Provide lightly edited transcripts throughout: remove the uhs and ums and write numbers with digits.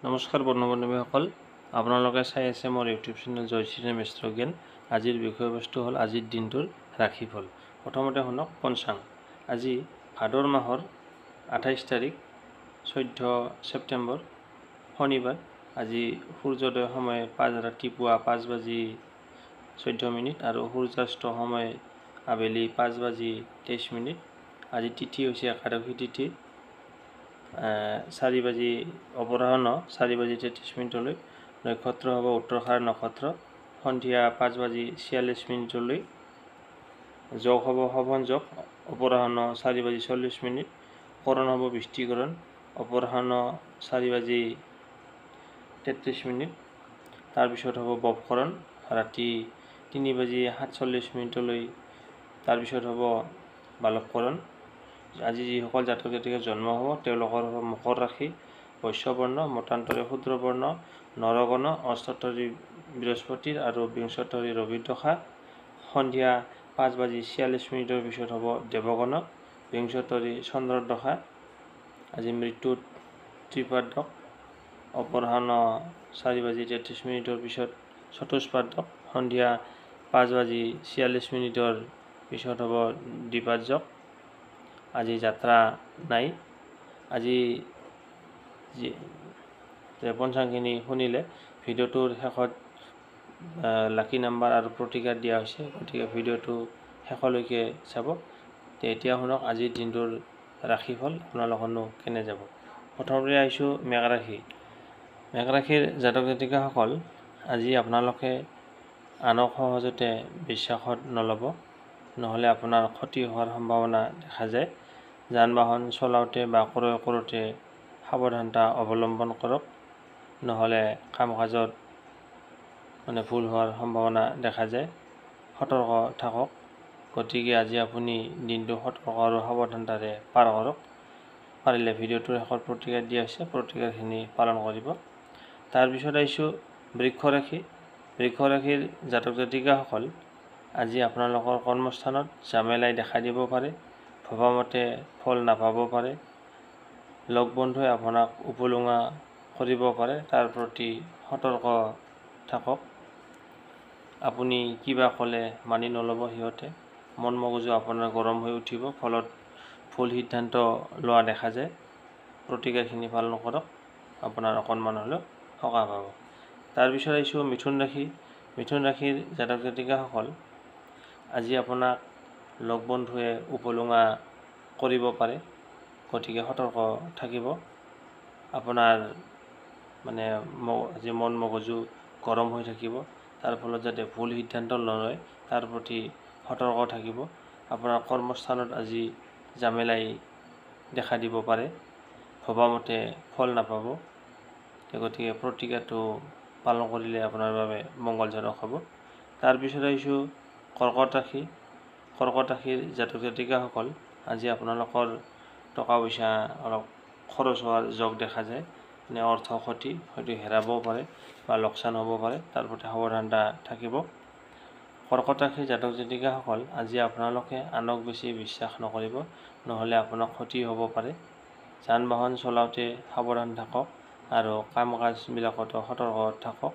নমস্কাৰ বন্ধু-বান্ধৱীসকল, আপোনালোকে চাই আছে মোৰ ইউটিউব চেনেল জয়শ্ৰী মিশ্ৰ জ্ঞান। আজিৰ বিষয়বস্তু হ'ল আজিৰ দিনটোৰ ৰাশিফল। প্ৰথমতে শুনক পঞ্চাং। আজি ভাদৰ মাহৰ 28 তাৰিখ 14 ছেপ্টেম্বৰ শনিবাৰ। আজি সূৰ্যোদয় সময় ৰাতিপুৱা 5:14 আৰু সূৰ্যাস্ত সময় আবেলি 5:23। আজি তিথি হৈছে একাদশী তিথি। 4:33 নক্ষত্ৰ হ'ব উত্তৰখাৰ নক্ষত্ৰ। সন্ধিয়া 5:46 যোগ হ'ব শোভন যোগ। অপৰাহ্ন 4:40 কৰণ হ'ব বৃষ্টিকৰণ। অপৰাহ্ন 4:33। তাৰপিছত হ'ব বৱকৰণ ৰাতি 3:47। তাৰপিছত হ'ব বালককৰণ। আজি যিসকল জাতক জাতিকাৰ জন্ম হ'ব তেওঁলোকৰ হ'ব মকৰ ৰাশি, বৈশ্যবৰ্ণ, মতান্তৰে শূদ্ৰবৰ্ণ, নৰগণ, অষ্টোত্তৰী বৃহস্পতিৰ আৰু বিংশোত্তৰী ৰবিৰ দশা। সন্ধিয়া 5:46 পিছত হ'ব দেৱগণ, বিংশোত্তৰী চন্দ্ৰৰ দশা। আজি মৃত্যুত ত্ৰিপাদক। অপৰাহ্ন 4:33 পিছত চতুষ্পাদক। সন্ধিয়া 5:46 পিছত হ'ব দ্বিপাদক। আজি যাত্ৰা নাই। আজি পঞ্চাংখিনি শুনিলে ভিডিঅ'টোৰ শেষত লাকি নাম্বাৰ আৰু প্ৰতিকাৰ দিয়া হৈছে, গতিকে ভিডিঅ'টো শেষলৈকে চাব। এতিয়া শুনক আজিৰ দিনটোৰ ৰাশিফল আপোনালোকৰনো কেনে যাব। প্ৰথমতে আহিছোঁ মেঘ ৰাশি। মেঘ ৰাশিৰ জাতক জাতিকাসকল, আজি আপোনালোকে আনক সহজতে বিশ্বাসত নল'ব, নহ'লে আপোনাৰ ক্ষতি হোৱাৰ সম্ভাৱনা দেখা যায়। যান বাহন চলাওঁতে বা ক্ৰয় কৰোঁতে সাৱধানতা অৱলম্বন কৰক, নহ'লে কাম কাজত ভুল হোৱাৰ সম্ভাৱনা দেখা যায়। সতৰ্ক থাকক। গতিকে আজি আপুনি দিনটো সতৰ্ক আৰু সাৱধানতাৰে পাৰ কৰক। পাৰিলে ভিডিঅ'টোৰ শেষত প্ৰতিকাৰ দিয়া হৈছে, প্ৰতিকাৰখিনি পালন কৰিব। তাৰপিছত আহিছোঁ বৃক্ষ ৰাশি। বৃক্ষ ৰাশিৰ জাতক জাতিকাসকল, আজি আপোনালোকৰ কৰ্মস্থানত ঝামেলাই দেখা দিব পাৰে, ভবামতে ফল নাপাব পাৰে। লগ বন্ধুৱে আপোনাক উপলুঙা কৰিব পাৰে, তাৰ প্ৰতি সতৰ্ক থাকক। আপুনি কিবা ক'লে মানি নল'ব সিহঁতে। মন মগজু আপোনাৰ গৰম হৈ উঠিব, ফলত ভুল সিদ্ধান্ত লোৱা দেখা যায়। প্ৰতিকাৰখিনি পালন কৰক, আপোনাৰ অকণমান হ'লেও সকাহ পাব। তাৰপিছত আহিছোঁ মিথুন ৰাশি। মিথুন ৰাশিৰ জাতক জাতিকাসকল, আজি আপোনাক লগ বন্ধুৱে উপলুঙা কৰিব পাৰে, গতিকে সতৰ্ক থাকিব। আপোনাৰ আজি মন মগজু গৰম হৈ থাকিব, তাৰ ফলত যাতে ভুল সিদ্ধান্ত নলয় তাৰ প্ৰতি সতৰ্ক থাকিব। আপোনাৰ কৰ্মস্থানত আজি ঝামেলাই দেখা দিব পাৰে, ভবামতে ফল নাপাব। গতিকে প্ৰতিকাৰটো পালন কৰিলে আপোনাৰ বাবে মংগলজনক হ'ব। তাৰপিছত আহিছোঁ কৰ্কট ৰাশি। কৰ্কট ৰাশিৰ জাতক জাতিকাসকল, আজি আপোনালোকৰ টকা পইচা অলপ খৰচ হোৱাৰ যোগ দেখা যায়। অৰ্থ ক্ষতি হয়তো হেৰাবও পাৰে বা লোকচান হ'ব পাৰে, তাৰ প্ৰতি সাৱধানতা থাকিব। কৰ্কট ৰাশিৰ জাতক জাতিকাসকল, আজি আপোনালোকে আনক বেছি বিশ্বাস নকৰিব, নহ'লে আপোনাৰ ক্ষতি হ'ব পাৰে। যান বাহন চলাওঁতে সাৱধান থাকক আৰু কাম কাজবিলাকতো সতৰ্ক থাকক,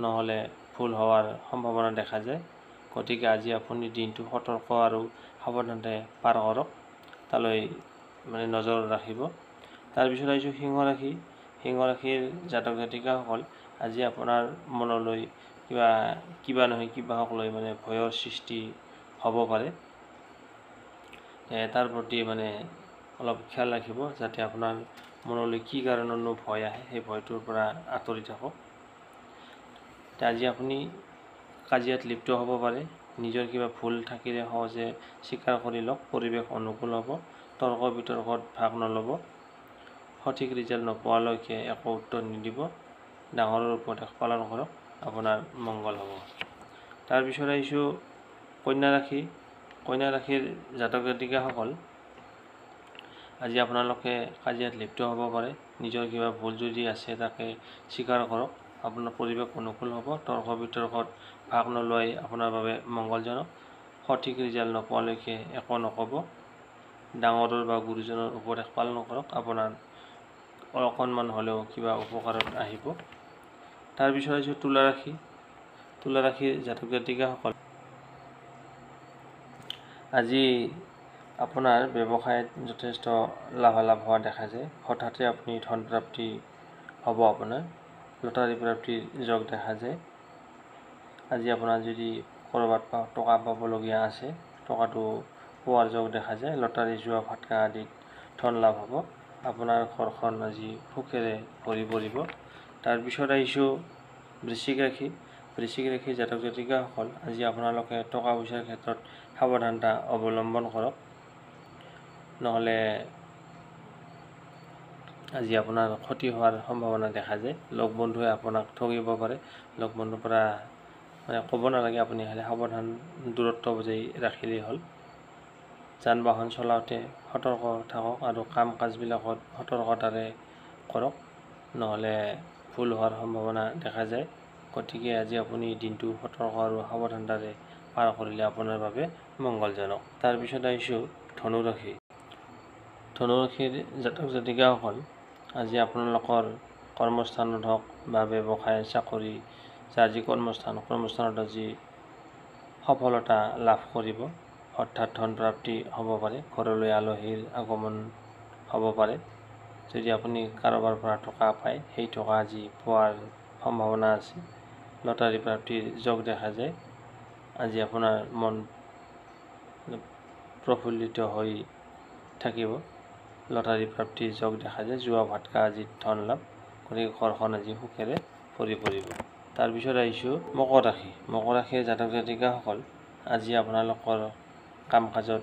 নহ'লে ভুল হোৱাৰ সম্ভাৱনা দেখা যায়। গতিকে আজি আপুনি দিনটো সতৰ্ক আৰু সাৱধানতাৰে পাৰ কৰক, তালৈ নজৰ ৰাখিব। তাৰপিছত আহিছোঁ সিংহ ৰাশি। সিংহ ৰাশিৰ জাতক জাতিকাসকল, আজি আপোনাৰ মনলৈ কিবা নহয় কিবাক লৈ ভয়ৰ সৃষ্টি হ'ব পাৰে। তাৰ প্ৰতি অলপ খেয়াল ৰাখিব, যাতে আপোনাৰ মনলৈ কি কাৰণতনো ভয় আহে, সেই ভয়টোৰ পৰা আঁতৰি থাকক। আজি আপুনি কাজিয়াত লিপ্ত হ'ব পাৰে। নিজৰ কিবা ভুল থাকিলে সহজে স্বীকাৰ কৰি লওক, পৰিৱেশ অনুকূল হ'ব। তৰ্ক বিতৰ্কত ভাগ নল'ব। সঠিক ৰিজাল্ট নোপোৱালৈকে একো উত্তৰ নিদিব। ডাঙৰৰ উপদেশ পালন কৰক, আপোনাৰ মংগল হ'ব। তাৰপিছত আহিছোঁ কন্যা ৰাশি। কন্যা ৰাশিৰ জাতক জাতিকাসকল, আজি আপোনালোকে কাজিয়াত লিপ্ত হ'ব পাৰে। নিজৰ কিবা ভুল যদি আছে তাকে স্বীকাৰ কৰক, আপোনাৰ পৰিৱেশ অনুকূল হ'ব। তৰ্ক বিতৰ্কত ভাগ নোলোৱাই আপোনাৰ বাবে মংগলজনক। সঠিক ৰিজাল্ট নোপোৱালৈকে একো নক'ব। ডাঙৰৰ বা গুৰুজনৰ উপদেশ পালন কৰক, আপোনাৰ অকণমান হ'লেও কিবা উপকাৰত আহিব। তাৰপিছত আহিছোঁ তুলা ৰাশি। তুলা ৰাশিৰ জাতক জাতিকাসকল, আজি আপোনাৰ ব্যৱসায়ত যথেষ্ট লাভালাভ হোৱা দেখা যায়। হঠাতে আপুনি ধন প্ৰাপ্তি হ'ব, আপোনাৰ লটাৰী প্ৰাপ্তিৰ যোগ দেখা যায়। আজি আপোনাৰ যদি ক'ৰবাত টকা পাবলগীয়া আছে, টকাটো পোৱাৰ যোগ দেখা যায়। লটাৰী, জুৱা, ফাটকা আদিত ধন লাভ হ'ব। আপোনাৰ ঘৰখন আজি সুখেৰে ভৰি পৰিব। তাৰপিছত আহিছোঁ বৃশ্চিক ৰাশি। বৃশ্চিক ৰাশিৰ জাতক জাতিকাসকল, আজি আপোনালোকে টকা পইচাৰ ক্ষেত্ৰত সাৱধানতা অৱলম্বন কৰক, নহ'লে আজি আপোনাৰ ক্ষতি হোৱাৰ সম্ভাৱনা দেখা যায়। লগ বন্ধুৱে আপোনাক ঠগিব পাৰে। লগ বন্ধুৰ পৰা ক'ব নালাগে, আপুনি খালি সাৱধান দূৰত্ব বজাই ৰাখিলেই হ'ল। যান বাহন চলাওঁতে সতৰ্ক থাকক আৰু কাম কাজবিলাকত সতৰ্কতাৰে কৰক, নহ'লে ভুল হোৱাৰ সম্ভাৱনা দেখা যায়। গতিকে আজি আপুনি দিনটো সতৰ্ক আৰু সাৱধানতাৰে পাৰ কৰিলে আপোনাৰ বাবে মংগলজনক। তাৰপিছত আহিছোঁ ধনুৰাশি। ধনুৰাশিৰ জাতক জাতিকাসকল, আজি আপোনালোকৰ কৰ্মস্থানত হওক বা ব্যৱসায় চাকৰি, যাৰ যি কৰ্মস্থানত আজি সফলতা লাভ কৰিব। হঠাৎ ধন প্ৰাপ্তি হ'ব পাৰে। ঘৰলৈ আলহীৰ আগমন হ'ব পাৰে। যদি আপুনি কাৰোবাৰ পৰা টকা পায়, সেই টকা আজি পোৱাৰ সম্ভাৱনা আছে। লটাৰী প্ৰাপ্তিৰ যোগ দেখা যায়। আজি আপোনাৰ মন প্ৰফুল্লিত হৈ থাকিব। লটাৰী প্ৰাপ্তিৰ যোগ দেখা যায়। জুৱা, ভাটকা আজিত ধন লাভ। গতিকে ঘৰখন আজি সুখেৰে ভৰি পৰিব। তাৰপিছত আহিছোঁ মকৰ ৰাশি। মকৰ ৰাশিৰ জাতক জাতিকাসকল, আজি আপোনালোকৰ কাম কাজত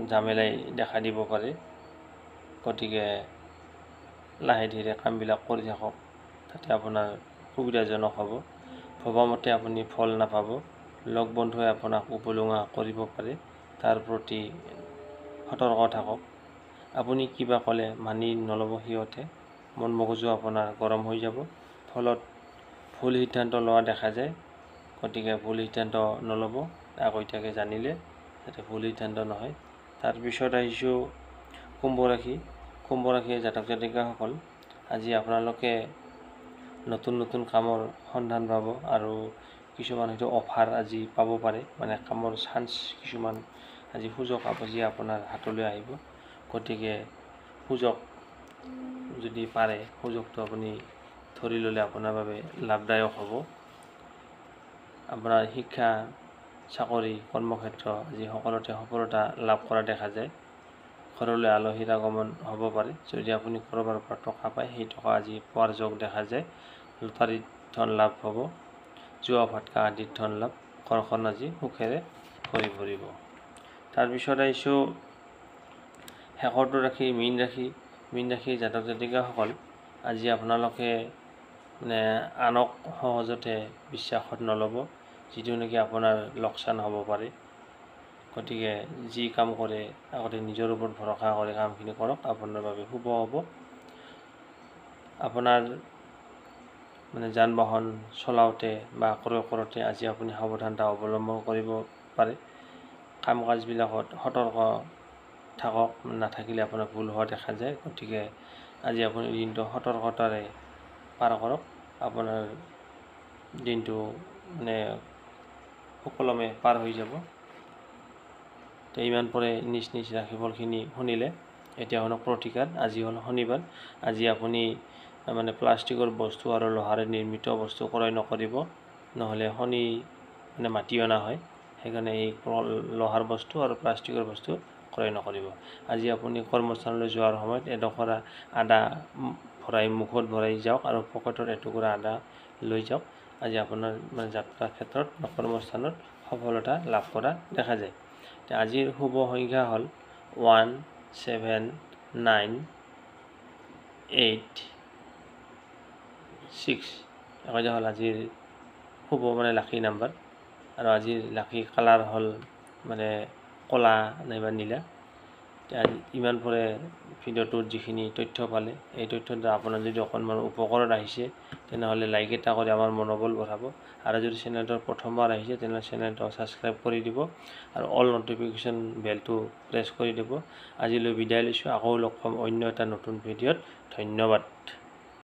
ঝামেলাই দেখা দিব পাৰে। গতিকে লাহে ধীৰে কামবিলাক কৰি থাকক, তাতে আপোনাৰ সুবিধাজনক হ'ব। ভবামতে আপুনি ফল নাপাব। লগ বন্ধুৱে আপোনাক উপলুঙা কৰিব পাৰে, তাৰ প্ৰতি সতৰ্ক থাকক। আপুনি কিবা ক'লে মানি নল'ব সিহঁতে। মন মগজু আপোনাৰ গৰম হৈ যাব, ফলত ভুল সিদ্ধান্ত লোৱা দেখা যায়। গতিকে ভুল সিদ্ধান্ত নল'ব, আগতীয়াকৈ জানিলে যাতে ভুল সিদ্ধান্ত নহয়। তাৰপিছত আহিছোঁ কুম্ভ ৰাশি। কুম্ভ ৰাশিৰ জাতক জাতিকাসকল, আজি আপোনালোকে নতুন নতুন কামৰ সন্ধান পাব আৰু কিছুমান হয়তো অফাৰ আজি পাব পাৰে, কামৰ চান্স কিছুমান আজি সুযোগ আজি আপোনাৰ হাতলৈ আহিব। গতিকে সুযোগ যদি পাৰে, সুযোগটো আপুনি ধৰি ল'লে আপোনাৰ বাবে লাভদায়ক হ'ব। আপোনাৰ শিক্ষা, চাকৰি, কৰ্মক্ষেত্ৰ আজি সকলোতে সফলতা লাভ কৰা দেখা যায়। ঘৰলৈ আলহীৰ আগমন হ'ব পাৰে। যদি আপুনি ক'ৰবাৰ পৰা টকা পায়, সেই টকা আজি পোৱাৰ যোগ দেখা যায়। লটাৰীত ধন লাভ হ'ব। জুৱা, ভাটকা আদিত ধন লাভ। ঘৰখন আজি সুখেৰে ভৰি পৰিব। তাৰপিছত আহিছোঁ শেষৰটো ৰাশি মীন ৰাশি। মীন ৰাশিৰ জাতক জাতিকাসকল, আজি আপোনালোকে আনক সহজতে বিশ্বাসত নল'ব, যিটো নেকি আপোনাৰ লোকচান হ'ব পাৰে। গতিকে যি কাম কৰে আগতে নিজৰ ওপৰত ভৰসা কৰি কামখিনি কৰক, আপোনাৰ বাবে শুভ হ'ব। আপোনাৰ যান বাহন চলাওঁতে বা ক্ৰয় কৰোঁতে আজি আপুনি সাৱধানতা অৱলম্বন কৰিব পাৰে। কাম কাজবিলাকত সতৰ্ক থাকক, নাথাকিলে আপোনাৰ ভুল হোৱা দেখা যায়। গতিকে আজি আপুনি দিনটো সতৰ্কতাৰে পাৰ কৰক, আপোনাৰ দিনটো সুকলমে পাৰ হৈ যাব। তো ইমান পৰে নিজ নিজ ৰাশিফলখিনি শুনিলে। এতিয়া শুনক প্ৰতিকাৰ। আজি হ'ল শনিবাৰ। আজি আপুনি প্লাষ্টিকৰ বস্তু আৰু লোহাৰে নিৰ্মিত বস্তু ক্ৰয় নকৰিব, নহ'লে শনি মাতি অনা হয়। সেইকাৰণে এই লোহাৰ বস্তু আৰু প্লাষ্টিকৰ বস্তু ক্ৰয় নকৰিব। আজি আপুনি কৰ্মস্থানলৈ যোৱাৰ সময়ত এডোখৰা আদা ভৰাই মুখত ভৰাই যাওক আৰু পকেটত এটুকুৰা আদা লৈ যাওক। আজি আপোনাৰ যাত্ৰাৰ ক্ষেত্ৰত বা কৰ্মস্থানত সফলতা লাভ কৰা দেখা যায়। আজিৰ শুভ সংখ্যা হ'ল 1, 7, 9, 8, 6। এইকেইটা হ'ল আজিৰ শুভ লাকি নাম্বাৰ। আৰু আজিৰ লাকি কালাৰ হ'ল ক'লা নাইবা নীলা। ইমান পৰে ভিডিঅ'টোৰ যিখিনি তথ্য পালে এই তথ্যৰ দ্বাৰা আপোনাৰ যদি অকণমান উপকাৰত আহিছে তেনেহ'লে লাইক এটা কৰি আমাৰ মনোবল বঢ়াব আৰু যদি চেনেলটোৰ প্ৰথমবাৰ আহিছে তেনেহ'লে চেনেলটো ছাবস্ক্ৰাইব কৰি দিব আৰু অল নটিফিকেশ্যন বেলটো প্ৰেছ কৰি দিব। আজিলৈ বিদায় লৈছোঁ, আকৌ লগ পাম অন্য এটা নতুন ভিডিঅ'ত। ধন্যবাদ।